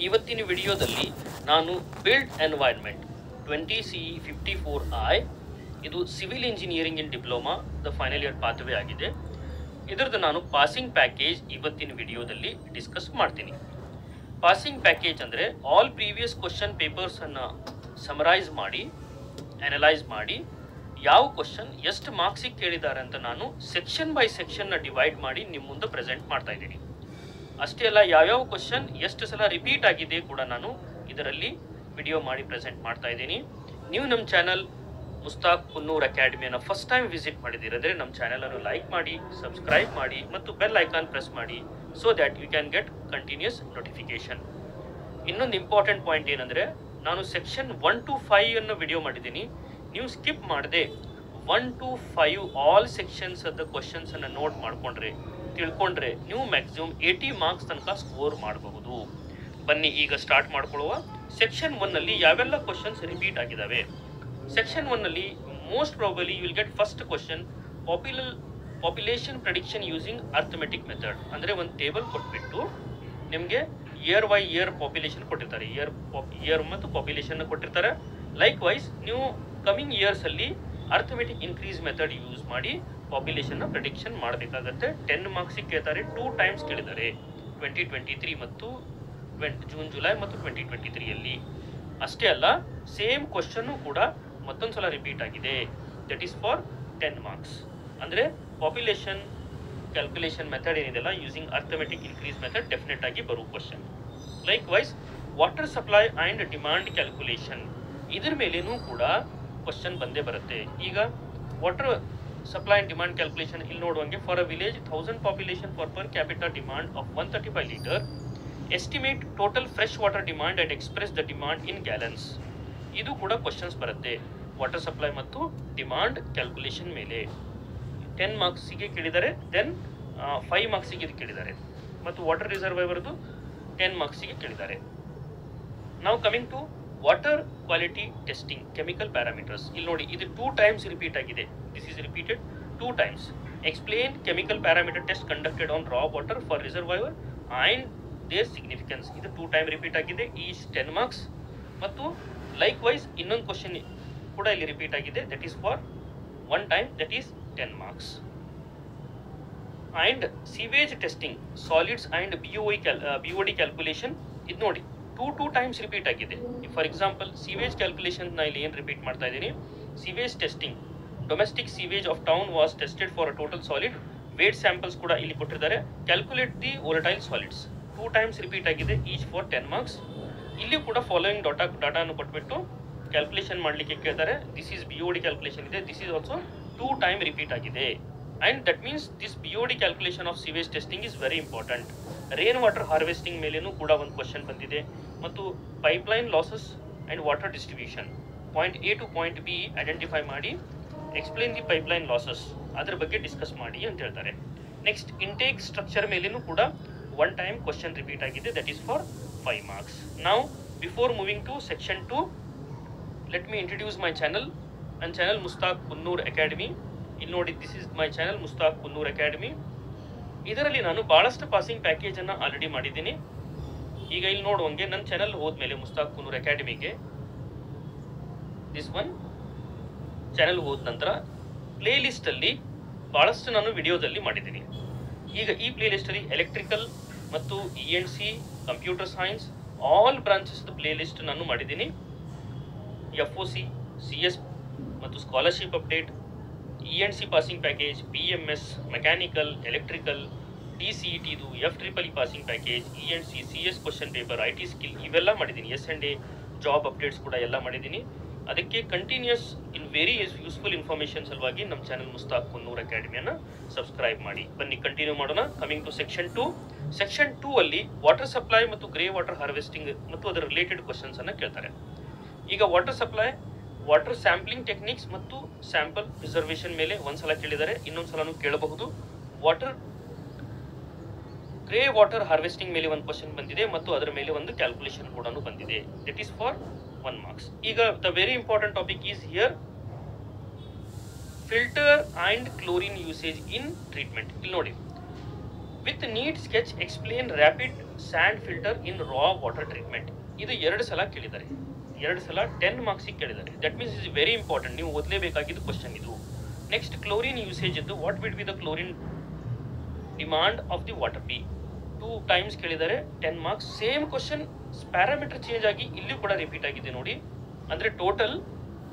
ಇವತ್ತಿನ ವಿಡಿಯೋದಲ್ಲಿ ನಾನು ಬಿಲ್ಡ್ ಎನ್ವೈರ್ನ್ಮೆಂಟ್ 20CE54I ಇದು civil engineering in diploma the final year pathway ಆಗಿದೆ. ಇದರದ್ದು ನಾನು ಪಾಸಿಂಗ್ ಪ್ಯಾಕೇಜ್ ಇವತ್ತಿನ ವಿಡಿಯೋದಲ್ಲಿ ಡಿಸ್ಕಸ್ ಮಾಡ್ತೀನಿ. ಪಾಸಿಂಗ್ ಪ್ಯಾಕೇಜ್ ಅಂದರೆ ಆಲ್ ಪ್ರೀವಿಯಸ್ ಕ್ವಶನ್ ಪೇಪರ್ಸನ್ನು ಸಮರೈಸ್ ಮಾಡಿ ಅನಲೈಸ್ ಮಾಡಿ ಯಾವ ಕ್ವಶನ್ ಎಷ್ಟು ಮಾರ್ಕ್ಸಿಗೆ ಕೇಳಿದ್ದಾರೆ ಅಂತ ನಾನು ಸೆಕ್ಷನ್ ಬೈ ಸೆಕ್ಷನ್ನ ಡಿವೈಡ್ ಮಾಡಿ ನಿಮ್ಮ ಮುಂದೆ ಪ್ರೆಸೆಂಟ್ ಮಾಡ್ತಾ ಇದ್ದೀನಿ. ಅಷ್ಟೇ ಅಲ್ಲ, ಯಾವ್ಯಾವ ಕ್ವಶನ್ ಎಷ್ಟು ಸಲ ರಿಪೀಟ್ ಆಗಿದೆ ಕೂಡ ನಾನು ಇದರಲ್ಲಿ ವಿಡಿಯೋ ಮಾಡಿ ಪ್ರೆಸೆಂಟ್ ಮಾಡ್ತಾ ಇದ್ದೀನಿ. ನೀವು ನಮ್ಮ ಚಾನಲ್ ಮುಸ್ತಾಕ್ ಕುನ್ನೂರ್ ಅಕಾಡೆಮಿಯನ್ನು ಫಸ್ಟ್ ಟೈಮ್ ವಿಸಿಟ್ ಮಾಡಿದಿರಿದ್ರೆ ನಮ್ಮ ಚಾನಲನ್ನು ಲೈಕ್ ಮಾಡಿ, ಸಬ್ಸ್ಕ್ರೈಬ್ ಮಾಡಿ ಮತ್ತು ಬೆಲ್ ಐಕಾನ್ ಪ್ರೆಸ್ ಮಾಡಿ so that you can get continuous notification. ಇನ್ನೊಂದು ಇಂಪಾರ್ಟೆಂಟ್ ಪಾಯಿಂಟ್ ಏನಂದರೆ, ನಾನು ಸೆಕ್ಷನ್ 1 to 5 ಅನ್ನು ವಿಡಿಯೋ ಮಾಡಿದ್ದೀನಿ. ನೀವು ಸ್ಕಿಪ್ ಮಾಡದೆ 1 to 5 ಆಲ್ ಸೆಕ್ಷನ್ಸ್ ಆದ ಕ್ವಶನ್ಸನ್ನು ನೋಟ್ ಮಾಡಿಕೊಂಡ್ರೆ ತಿಳ್ಕೊಂಡ್ರೆ ನೀವು ಮ್ಯಾಕ್ಸಿಮಮ್ 80 ಮಾರ್ಕ್ಸ್ ತನಕ ಸ್ಕೋರ್ ಮಾಡಬಹುದು. ಬನ್ನಿ ಈಗ ಸ್ಟಾರ್ಟ್ ಮಾಡ್ಕೊಳ್ಳುವ. ಸೆಕ್ಷನ್ 1ನಲ್ಲಿ ಯಾವೆಲ್ಲ ಕ್ವಶನ್ಸ್ ರಿಪೀಟ್ ಆಗಿದ್ದಾವೆ. ಸೆಕ್ಷನ್ 1ನಲ್ಲಿ most probably you will get first question population prediction using arithmetic method. ಅಂದರೆ ಒಂದು ಟೇಬಲ್ ಕೊಟ್ಬಿಟ್ಟು ನಿಮಗೆ ಇಯರ್ ಬೈ ಇಯರ್ ಪಾಪ್ಯುಲೇಷನ್ ಕೊಟ್ಟಿರ್ತಾರೆ, ಇಯರ್ ಮತ್ತು ಪಾಪ್ಯುಲೇಷನ್ ಕೊಟ್ಟಿರ್ತಾರೆ. ಲೈಕ್ ವೈಸ್ ನೀವು ಕಮಿಂಗ್ ಇಯರ್ಸಲ್ಲಿ ಅರ್ಥಮೆಟಿಕ್ ಇನ್ಕ್ರೀಸ್ ಮೆಥಡ್ ಯೂಸ್ ಮಾಡಿ ಪಾಪ್ಯುಲೇಷನ್ನ ಪ್ರೆಡಿಕ್ಷನ್ ಮಾಡಬೇಕಾಗತ್ತೆ. 10 ಮಾರ್ಕ್ಸಿಗೆ ಕೇಳ್ತಾರೆ, 2 ಟೈಮ್ಸ್ ಕೇಳಿದ್ದಾರೆ, 2023 ಮತ್ತು ಜೂನ್ ಜುಲೈ ಮತ್ತು 2023ಯಲ್ಲಿ. ಅಷ್ಟೇ ಅಲ್ಲ, ಸೇಮ್ ಕ್ವಶನ್ನು ಕೂಡ ಮತ್ತೊಂದು ಸಲ ರಿಪೀಟ್ ಆಗಿದೆ. That is for 10 marks. ಅಂದರೆ ಪಾಪ್ಯುಲೇಷನ್ ಕ್ಯಾಲ್ಕುಲೇಷನ್ ಮೆಥಡ್ ಏನಿದೆಲ್ಲ using arithmetic increase method definite ಆಗಿ ಬರುವ question. Likewise water supply and demand calculation, ಇದ್ರ ಮೇಲೇನೂ ಕೂಡ ಕ್ವಶನ್ ಬಂದೇ ಬರುತ್ತೆ. ಈಗ water supply and demand calculation ಇಲ್ಲಿ ನೋಡುವಂಗೆ, for a village 1000 population for per capita demand of 135 litre, estimate total fresh water demand and express the demand in gallons. ಇದು ಕೂಡ ಕ್ವಶನ್ಸ್ ಬರುತ್ತೆ ವಾಟರ್ ಸಪ್ಲೈ ಮತ್ತು ಡಿಮಾಂಡ್ ಕ್ಯಾಲ್ಕುಲೇಷನ್ ಮೇಲೆ. 10 ಮಾರ್ಕ್ಸಿಗೆ ಕೇಳಿದ್ದಾರೆ, then 5 ಮಾರ್ಕ್ಸಿಗೆ ಇದು ಕೇಳಿದ್ದಾರೆ, ಮತ್ತು ವಾಟರ್ ರಿಸರ್ವೈವರ್ದು 10 ಮಾರ್ಕ್ಸಿಗೆ ಕೇಳಿದ್ದಾರೆ. ನಾವು coming to water quality testing chemical parameters. ಇಲ್ಲಿ ನೋಡಿ, ಇದು 2 ಟೈಮ್ಸ್ ರಿಪೀಟ್ ಆಗಿದೆ. This is repeated 2 times. Explain chemical parameter test conducted on raw water for reservoir and their significance. ಇದು 2 ಟೈಮ್ ರಿಪೀಟ್ ಆಗಿದೆ, ಈಸ್ 10 ಮಾರ್ಕ್ಸ್. ಮತ್ತು ಲೈಕ್ ವೈಸ್ ಇನ್ನೊಂದು question ಕೂಡ ಇಲ್ಲಿ ರಿಪೀಟ್ ಆಗಿದೆ, that is for 1 time, that is 10 marks. And sewage testing solids and BOD calculation, ಇದು ನೋಡಿ 2 times repeat ಆಗಿದೆ. ಫಾರ್ ಎಕ್ಸಾಂಪಲ್ ಸಿವೇಜ್ ಕ್ಯಾಲ್ಕುಲೇಷನ್ ನಾ ಇಲ್ಲಿ ಏನು ರಿಪೀಟ್ ಮಾಡ್ತಾ ಇದ್ದೀನಿ, sewage testing domestic sewage of town was tested for a total solid weight samples ಕೂಡ ಇಲ್ಲಿ ಕೊಟ್ಟಿದ್ದಾರೆ. Calculate the volatile solids 2 times repeat ಆಗಿದೆ, ಈಚ್ ಫಾರ್ 10 ಮಾರ್ಕ್ಸ್. ಇಲ್ಲಿ ಕೂಡ ಫಾಲೋಯಿಂಗ್ ಡಾಟಾನು ಕೊಟ್ಬಿಟ್ಟು ಕ್ಯಾಲ್ಕುಲೇಷನ್ ಮಾಡಲಿಕ್ಕೆ ಕೇಳ್ತಾರೆ. ದಿಸ್ ಈಸ್ BOD ಕ್ಯಾಲ್ಕುಲೇಷನ್ ಇದೆ, this is also 2 time repeat ಆಗಿದೆ. And that means this BOD calculation of sewage testing is very important. Rain water harvesting ಮೇಲೇನೂ ಕೂಡ ಒಂದು ಕ್ವಶನ್ ಬಂದಿದೆ. ಮತ್ತು pipeline losses and water distribution, point A to point B identify ಮಾಡಿ explain the pipeline losses, ಅದ್ರ ಬಗ್ಗೆ discuss ಮಾಡಿ ಅಂತ ಹೇಳ್ತಾರೆ. ನೆಕ್ಸ್ಟ್ ಇಂಟೇಕ್ ಸ್ಟ್ರಕ್ಚರ್ ಮೇಲೇನೂ ಕೂಡ 1 ಟೈಮ್ ಕ್ವಶನ್ ರಿಪೀಟ್ ಆಗಿದೆ, ದಟ್ ಈಸ್ ಫಾರ್ 5 ಮಾರ್ಕ್ಸ್. ನಾವು before moving to section 2, let me introduce my channel. ನನ್ನ ಚಾನಲ್ ಮುಸ್ತಾಕ್ ಕುನ್ನೂರ್ ಅಕಾಡೆಮಿ. ಇಲ್ಲಿ ನೋಡಿ, this is my channel Mustaq Kunnur Academy. ಇದರಲ್ಲಿ ನಾನು ಭಾಳಷ್ಟು ಪಾಸಿಂಗ್ ಪ್ಯಾಕೇಜನ್ನು ಆಲ್ರೆಡಿ ಮಾಡಿದ್ದೀನಿ. ಈಗ ಇಲ್ಲಿ ನೋಡುವಂಗೆ ನನ್ನ ಚಾನಲ್ ಹೋದ್ಮೇಲೆ ಮುಸ್ತಾಕ್ ಕುನ್ನೂರ್ ಅಕಾಡೆಮಿಗೆ ದಿಸ್ ಒನ್ ಚಾನಲ್ ಹೋದ ನಂತರ ಪ್ಲೇ ಲಿಸ್ಟಲ್ಲಿ ಭಾಳಷ್ಟು ನಾನು ವಿಡಿಯೋದಲ್ಲಿ ಮಾಡಿದ್ದೀನಿ. ಈಗ ಈ ಪ್ಲೇ ಲಿಸ್ಟಲ್ಲಿ ಎಲೆಕ್ಟ್ರಿಕಲ್ ಮತ್ತು ENC, ಕಂಪ್ಯೂಟರ್ ಸೈನ್ಸ್ ಆಲ್ ಬ್ರಾಂಚಸ್ದು ಪ್ಲೇ ಲಿಸ್ಟ್ ನಾನು ಮಾಡಿದ್ದೀನಿ. FOC, CS ಮತ್ತು scholarship update, ENC passing package, PMS, mechanical, electrical, DCETದು, FEEE passing package, ENC, CS question paper, IT skill ಇವೆಲ್ಲ ಮಾಡಿದ್ದೀನಿ. S&A ಜಾಬ್ ಅಪ್ಡೇಟ್ಸ್ ಕೂಡ ಎಲ್ಲ ಮಾಡಿದ್ದೀನಿ. ಅದಕ್ಕೆ ಕಂಟಿನ್ಯೂಸ್ ವೆರಿ ಯೂಸ್ಫುಲ್ ಇನ್ಫಾರ್ಮೇಷನ್ ಸಲುವಾಗಿ ನಮ್ಮ ಚಾನಲ್ ಮುಸ್ತಾಕ್ ಕುನ್ನೂರ್ ಅಕಾಡೆಮಿಯನ್ನು ಸಬ್ಸ್ಕ್ರೈಬ್ ಮಾಡಿ. ಬನ್ನಿ ಕಂಟಿನ್ಯೂ ಮಾಡೋಣ. Coming to section 2. ಸೆಕ್ಷನ್ 2 ಅಲ್ಲಿ ವಾಟರ್ ಸಪ್ಲೈ ಮತ್ತು ಗ್ರೇ ವಾಟರ್ ಹಾರ್ವೆಸ್ಟಿಂಗ್ ಮತ್ತು ಅದರ ರಿಲೇಟೆಡ್ ಕ್ವಶನ್ಸ್ ಅನ್ನು ಕೇಳ್ತಾರೆ. ಈಗ water supply, water sampling techniques ಮತ್ತು ಸ್ಯಾಂಪಲ್ ಪ್ರಿಸರ್ವೇಷನ್ ಮೇಲೆ ಒಂದ್ಸಲ ಕೇಳಿದ್ದಾರೆ, ಇನ್ನೊಂದು ಸಲನೂ ಕೇಳಬಹುದು. ವಾಟರ್ ಗ್ರೇ ವಾಟರ್ ಹಾರ್ವೆಸ್ಟಿಂಗ್ ಮೇಲೆ ಒಂದು ಕ್ವಶನ್ ಬಂದಿದೆ ಮತ್ತು ಅದರ ಮೇಲೆ ಒಂದು ಕ್ಯಾಲ್ಕುಲೇಷನ್ ಕೂಡ ಬಂದಿದೆ, ದಟ್ ಈಸ್ ಫಾರ್ 1 ಮಾರ್ಕ್ಸ್. ಈಗ the very important topic is here filter and chlorine usage in treatment. ಇಲ್ಲಿ ನೋಡಿ, with neat sketch explain rapid sand filter in raw water treatment. ಇದು 2 ಸಲ ಕೇಳಿದ್ದಾರೆ, 2 ಸಲ 10 ಮಾರ್ಕ್ಸಿಗೆ ಕೇಳಿದ್ದಾರೆ. That means is very important, ನೀವು ಓದಲೇಬೇಕಾಗಿದ್ದು ಕ್ವಶನ್ ಇದು. ನೆಕ್ಸ್ಟ್ ಕ್ಲೋರಿನ್ ಯೂಸೇಜ್ ಇದ್ದು what will be the chlorine demand of the water be. 2 times ಕೇಳಿದ್ದಾರೆ, 10 marks. Same question parameter change ಆಗಿ ಇಲ್ಲಿ ಕೂಡ ರಿಪೀಟ್ ಆಗಿದೆ ನೋಡಿ. ಅಂದರೆ total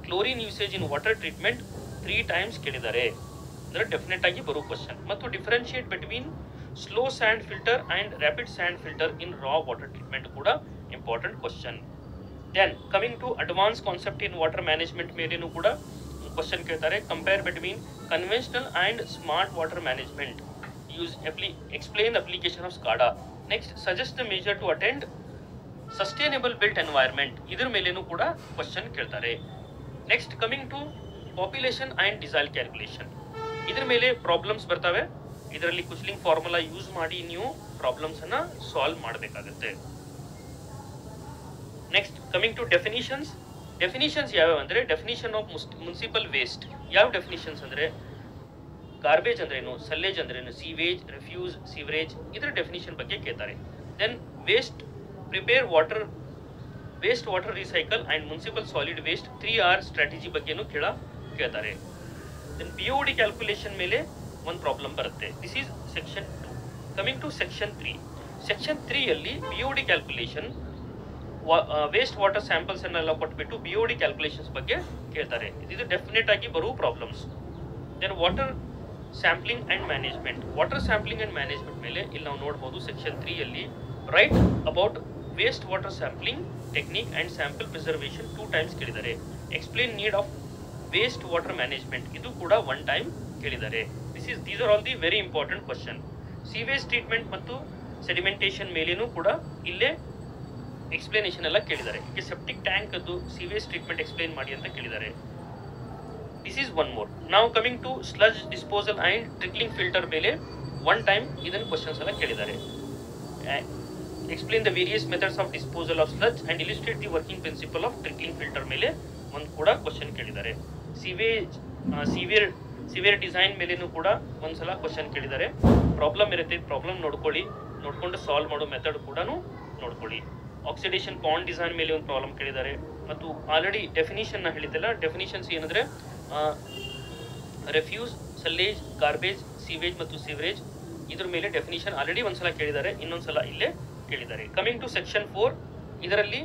chlorine usage in water treatment 3 times ಕೇಳಿದ್ದಾರೆ. ಅಂದರೆ ಡೆಫಿನೆಟ್ ಆಗಿ ಬರೋ ಕ್ವಶನ್. ಮತ್ತು differentiate between slow sand filter and rapid sand filter in raw water treatment ಕೂಡ important question. Then coming to advance concept in water management ಮೇಲೇನು ಕೂಡ question ಕೇಳ್ತಾರೆ. Compare between conventional and smart water management. Explain the application of SCADA. Next, suggest the measure to attend sustainable built environment. ಇದರ ಮೇಲೇನು ಕೂಡ question ಕೇಳ್ತಾರೆ. Next coming to population and design calculation. ಇದ್ರ ಮೇಲೆ problems ಬರ್ತವೆ. ಇದರಲ್ಲಿ ಕುಚ್ಲಿಂಗ್ formula use ಮಾಡಿ ನೀವು problems ಅನ್ನ ಸಾಲ್ವ್ ಮಾಡಬೇಕಾಗುತ್ತೆ. Next coming to definitions. Definitions ಯಾವ್ಯಾವ ಅಂದರೆ ಡೆಫಿನಿಷನ್ ಆಫ್ ಮುನ್ಸಿಪಲ್ ವೇಸ್ಟ್. ಯಾವ ಡೆಫಿನಿಷನ್ಸ್ ಅಂದರೆ ಗಾರ್ಬೇಜ್ ಅಂದ್ರೇನು, ಸಲ್ಲೇಜ್ ಅಂದ್ರೇನು, ಸೀವೇಜ್, ರಿಫ್ಯೂಸ್, ಸೀವರೇಜ್, ಇದರ ಡೆಫಿನಿಷನ್ ಬಗ್ಗೆ ಕೇಳ್ತಾರೆ. Then waste prepare water, waste water recycle and municipal solid waste 3R strategy ಬಗ್ಗೆನೂ ಕೇಳ್ತಾರೆ. ದೆನ್ BOD ಕ್ಯಾಲ್ಕುಲೇಷನ್ ಮೇಲೆ ಒಂದು ಪ್ರಾಬ್ಲಮ್ ಬರುತ್ತೆ. This is section 2. Coming to section 3. Section 3ಯಲ್ಲಿ BOD calculation, waste water samples ಅನ್ನೆಲ್ಲ ಕೊಟ್ಬಿಟ್ಟು BOD ಕ್ಯಾಲ್ಕುಲೇಷನ್ಸ್ ಬಗ್ಗೆ ಕೇಳ್ತಾರೆ. ಇದು ಡೆಫಿನೆಟ್ ಆಗಿ ಬರುವ problems. Then water sampling and management. Water sampling and management ಮೇಲೆ ಇಲ್ಲಿ ನಾವು ನೋಡ್ಬೋದು ಸೆಕ್ಷನ್ 3ಯಲ್ಲಿ right about waste water sampling technique and sample preservation 2 times ಕೇಳಿದ್ದಾರೆ. Explain need of waste water management, ಇದು ಕೂಡ 1 ಟೈಮ್ ಕೇಳಿದ್ದಾರೆ. These are all the very important question. Sewage treatment ಮತ್ತು ಸೆಡಿಮೆಂಟೇಷನ್ ಮೇಲೇನೂ ಕೂಡ ಇಲ್ಲೇ ಎಕ್ಸ್ಪ್ಲೇನೇಷನ್ ಎಲ್ಲ ಕೇಳಿದ್ದಾರೆ. ಈಗ ಸೆಪ್ಟಿಕ್ ಟ್ಯಾಂಕ್ ಅದು ಸೀವೇಜ್ ಟ್ರೀಟ್ಮೆಂಟ್ ಎಕ್ಸ್ಪ್ಲೇನ್ ಮಾಡಿ ಅಂತ ಕೇಳಿದ್ದಾರೆ. This is one more. ನಾವು coming to sludge disposal and trickling filter ಮೇಲೆ 1 ಟೈಮ್ ಇದನ್ನು ಕ್ವಶನ್ಸ್ ಎಲ್ಲ ಕೇಳಿದ್ದಾರೆ. Explain the various methods of disposal of sludge and illustrate the working principle of trickling filter ಮೇಲೆ ಒಂದು ಕೂಡ ಕ್ವಶನ್ ಕೇಳಿದ್ದಾರೆ. ಸಿವಿಯರ್ ಡಿಸೈನ್ ಮೇಲೇನೂ ಕೂಡ ಒಂದ್ಸಲ ಕ್ವಶನ್ ಕೇಳಿದ್ದಾರೆ. ಪ್ರಾಬ್ಲಮ್ ಇರುತ್ತೆ, ಪ್ರಾಬ್ಲಮ್ ನೋಡ್ಕೊಂಡು ಸಾಲ್ವ್ ಮಾಡೋ ಮೆಥಡ್ ಕೂಡ ನೋಡ್ಕೊಳ್ಳಿ. ಆಕ್ಸಿಡೇಷನ್ ಪಾಂಡ್ ಡಿಸೈನ್ ಮೇಲೆ ಒಂದು ಪ್ರಾಬ್ಲಮ್ ಕೇಳಿದ್ದಾರೆ. ಮತ್ತು ಆಲ್ರೆಡಿ ಡೆಫಿನಿಷನ್ನ ಹೇಳಿದ್ದೆಲ್ಲ, ಡೆಫಿನಿಷನ್ಸ್ ಏನಂದರೆ ರೆಫ್ಯೂಸ್, ಸಲ್ಲೇಜ್, ಗಾರ್ಬೇಜ್, ಸೀವೇಜ್ ಮತ್ತು ಸಿವರೇಜ್, ಇದ್ರ ಮೇಲೆ ಡೆಫಿನಿಷನ್ ಆಲ್ರೆಡಿ ಒಂದ್ಸಲ ಕೇಳಿದ್ದಾರೆ, ಇನ್ನೊಂದ್ಸಲ ಇಲ್ಲೇ ಕೇಳಿದ್ದಾರೆ. ಕಮಿಂಗ್ ಟು ಸೆಕ್ಷನ್ 4, ಇದರಲ್ಲಿ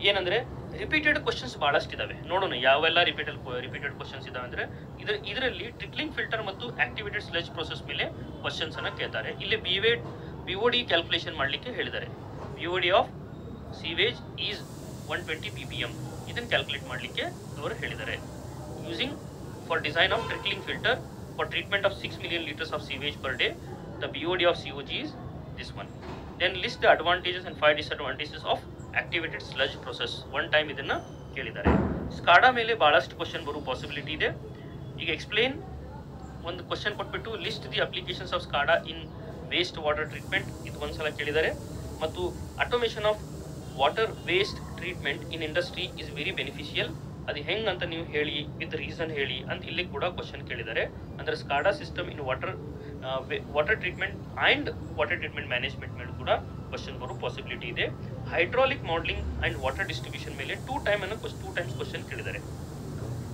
ಏನಂದರೆ ರಿಪೀಟೆಡ್ ಕ್ವಶನ್ಸ್ ಭಾಳಷ್ಟು ಇದಾವೆ. ನೋಡೋಣ ಯಾವೆಲ್ಲ ರಿಪೀಟೆಡ್ ಕ್ವಶನ್ಸ್ ಇದಾವೆ ಅಂದರೆ ಇದರಲ್ಲಿ ಟ್ರಿಕ್ಲಿಂಗ್ ಫಿಲ್ಟರ್ ಮತ್ತು ಆಕ್ಟಿವೇಟೆಡ್ ಸ್ಲಜ್ ಪ್ರೊಸೆಸ್ ಮೇಲೆ ಕ್ವಶನ್ಸ್ ಅನ್ನು ಕೇಳ್ತಾರೆ. ಇಲ್ಲಿ BOD ಕ್ಯಾಲ್ಕುಲೇಷನ್ ಮಾಡಲಿಕ್ಕೆ ಹೇಳಿದ್ದಾರೆ. BOD of sewage is 120 ppm, ಇದನ್ನು ಕ್ಯಾಲ್ಕುಲೇಟ್ ಮಾಡಲಿಕ್ಕೆ ಅವರು ಹೇಳಿದ್ದಾರೆ. Using for design of trickling filter for treatment of 6 million liters of sewage per day, the BOD of COG is this one. Then list the advantages and 5 disadvantages of activated sludge process. 1 time ಇದನ್ನು ಕೇಳಿದ್ದಾರೆ. SCADA ಮೇಲೆ ಭಾಳಷ್ಟು question ಬರೋ possibility ಇದೆ. ಈಗ explain ಒಂದು question ಕೊಟ್ಬಿಟ್ಟು list the applications of SCADA in waste water treatment, ಇದು ಒಂದ್ಸಲ ಕೇಳಿದ್ದಾರೆ. ಮತ್ತು automation of water waste treatment in industry is very beneficial, ಅದು ಹೆಂಗೆ ಅಂತ ನೀವು ಹೇಳಿ, ವಿತ್ ರೀಸನ್ ಹೇಳಿ ಅಂತ ಇಲ್ಲಿ ಕೂಡ ಕ್ವಶನ್ ಕೇಳಿದ್ದಾರೆ. ಅಂದರೆ SCADA system in water treatment and water treatment management ಮೇಲೆ ಕೂಡ ಕ್ವಶನ್ ಬರೋ ಪಾಸಿಬಿಲಿಟಿ ಇದೆ. Hydraulic modelling and water distribution ಮೇಲೆ 2 ಟೈಮ್ಸ್ ಕ್ವಶನ್ ಕೇಳಿದ್ದಾರೆ.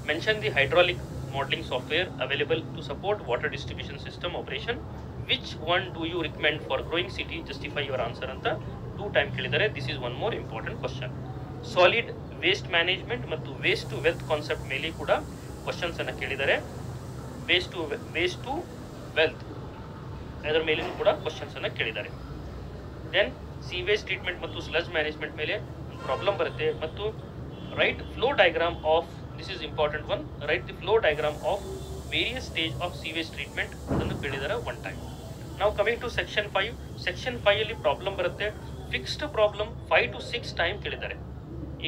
Mention the hydraulic modelling software available to support water distribution system operation, which one do you recommend for growing city, justify your answer ಅಂತ 2 time ಕೇಳಿದ್ದಾರೆ. This is one more important question. Solid waste management ಮತ್ತು waste to wealth concept ಮೇಲೆ ಕೂಡ questions ಅನ್ನು ಕೇಳಿದ್ದಾರೆ. Waste to wealth ಅದರ ಮೇಲೂ ಕೂಡ ಕ್ವಶನ್ಸ್ ಅನ್ನು ಕೇಳಿದ್ದಾರೆ. ದೆನ್ ಸೀವೇಜ್ ಟ್ರೀಟ್ಮೆಂಟ್ ಮತ್ತು ಸ್ಲಜ್ ಮ್ಯಾನೇಜ್ಮೆಂಟ್ ಮೇಲೆ ಪ್ರಾಬ್ಲಮ್ ಬರುತ್ತೆ. ಮತ್ತು write flow diagram of, this is important one, write the flow diagram of various stage of sewage treatment ಅದನ್ನು ಕೇಳಿದ್ದಾರೆ 1 ಟೈಮ್. ನಾವು ಕಮಿಂಗ್ ಟು ಸೆಕ್ಷನ್ 5. ಸೆಕ್ಷನ್ 5ಯಲ್ಲಿ ಪ್ರಾಬ್ಲಮ್ ಬರುತ್ತೆ. ಫಿಕ್ಸ್ಡ್ ಪ್ರಾಬ್ಲಮ್ 5 to 6 ಟೈಮ್ ಕೇಳಿದ್ದಾರೆ.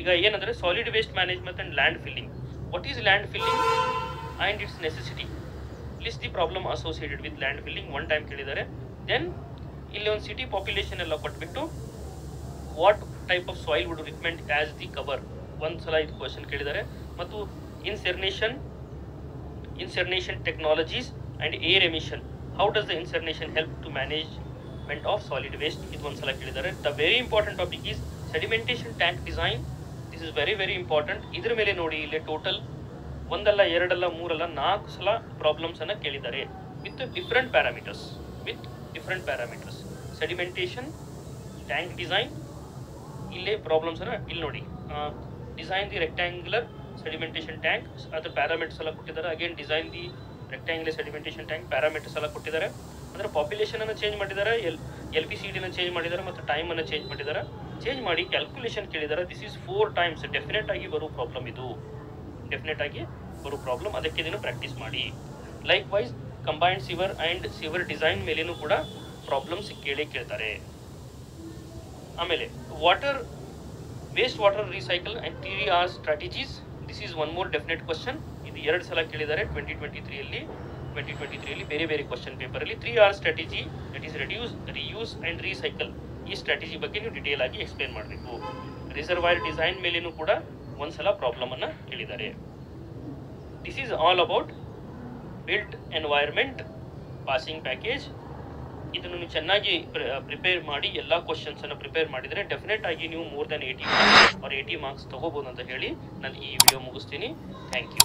ಈಗ ಏನಂದರೆ solid waste management and land filling. What is land filling and its necessity, list the problem associated with land filling 1 time ಕೇಳಿದ್ದಾರೆ. Then ಇಲ್ಲಿ ಒಂದು city population ಎಲ್ಲ ಕೊಟ್ಬಿಟ್ಟು what type of soil would recommend as the cover, ಒಂದ್ಸಲ ಇದು question ಕೇಳಿದ್ದಾರೆ. ಮತ್ತು incineration technologies and air emission, how does the incineration help to management of solid waste ಇದು ಒಂದ್ಸಲ ಕೇಳಿದ್ದಾರೆ. The very important topic is sedimentation tank design. This is very very important. ಇದ್ರ ಮೇಲೆ ನೋಡಿ ಇಲ್ಲಿ ಟೋಟಲ್ ಒಂದಲ್ಲ ಎರಡಲ್ಲ ಮೂರಲ್ಲ 4 ಸಲ ಪ್ರಾಬ್ಲಮ್ಸ್ ಅನ್ನ ಕೇಳಿದ್ದಾರೆ with different parameters. Sedimentation tank design ಇಲ್ಲೇ ಪ್ರಾಬ್ಲಮ್ಸ್ ಅನ್ನ ಇಲ್ಲಿ ನೋಡಿ. Design the rectangular sedimentation tank ಅದ್ರ ಪ್ಯಾರಾಮೀಟರ್ಸ್ ಎಲ್ಲ ಕೊಟ್ಟಿದ್ದಾರೆ. Again design the rectangular sedimentation tank parameters ಎಲ್ಲ ಕೊಟ್ಟಿದ್ದಾರೆ. ಅಂದ್ರೆ ಪಾಪ್ಯುಲೇಷನ್ ಅನ್ನು ಚೇಂಜ್ ಮಾಡಿದ್ದಾರೆ, LPCD ನ ಚೇಂಜ್ ಮಾಡಿದ್ದಾರೆ, ಮತ್ತು ಟೈಮ್ ಅನ್ನು ಚೇಂಜ್ ಮಾಡಿದ್ದಾರೆ. ಚೇಂಜ್ ಮಾಡಿ ಕ್ಯಾಲ್ಕುಲೇಷನ್ ಕೇಳಿದ್ದಾರೆ. This is 4 times. ಡೆಫಿನೆಟ್ ಆಗಿ ಬರೋ ಪ್ರಾಬ್ಲಮ್ ಇದು, ಅದಕ್ಕೆ ಇದನ್ನು ಪ್ರಾಕ್ಟೀಸ್ ಮಾಡಿ. Likewise combined sewer and sewer design ಮೇಲೇನೂ ಕೂಡ ಪ್ರಾಬ್ಲಮ್ಸ್ ಕೇಳ್ತಾರೆ. ಆಮೇಲೆ waste water recycle and 3R strategies. This is one more definite question. ಇದು 2 ಸಲ ಕೇಳಿದ್ದಾರೆ 2023 ಬೇರೆ ಬೇರೆ ಕ್ವಶನ್ ಪೇಪರಲ್ಲಿ. 3R strategy, that is reduce, reuse and recycle. ಈ ಸ್ಟ್ರಾಟಜಿ ಬಗ್ಗೆ ನೀವು ಡಿಟೇಲ್ ಆಗಿ ಎಕ್ಸ್ಪ್ಲೇನ್ ಮಾಡಬೇಕು. ರಿಸರ್ವಾಯರ್ ಡಿಸೈನ್ ಮೇಲೇನೂ ಕೂಡ ಒಂದ್ಸಲ ಪ್ರಾಬ್ಲಮ್ ಅನ್ನ ಕೇಳಿದ್ದಾರೆ. This is all about built environment passing package. ಇದನ್ನು ನೀವು ಚೆನ್ನಾಗಿ ಪ್ರಿಪೇರ್ ಮಾಡಿ ಎಲ್ಲ ಕ್ವಶನ್ಸ್ ಅನ್ನು ಪ್ರಿಪೇರ್ ಮಾಡಿದರೆ ಡೆಫಿನೆಟ್ ಆಗಿ ನೀವು more than 80 ಮಾರ್ಕ್ಸ್ ತಗೋಬಹುದು ಅಂತ ಹೇಳಿ ನಾನು ಈ ವಿಡಿಯೋ ಮುಗಿಸ್ತೀನಿ. Thank you.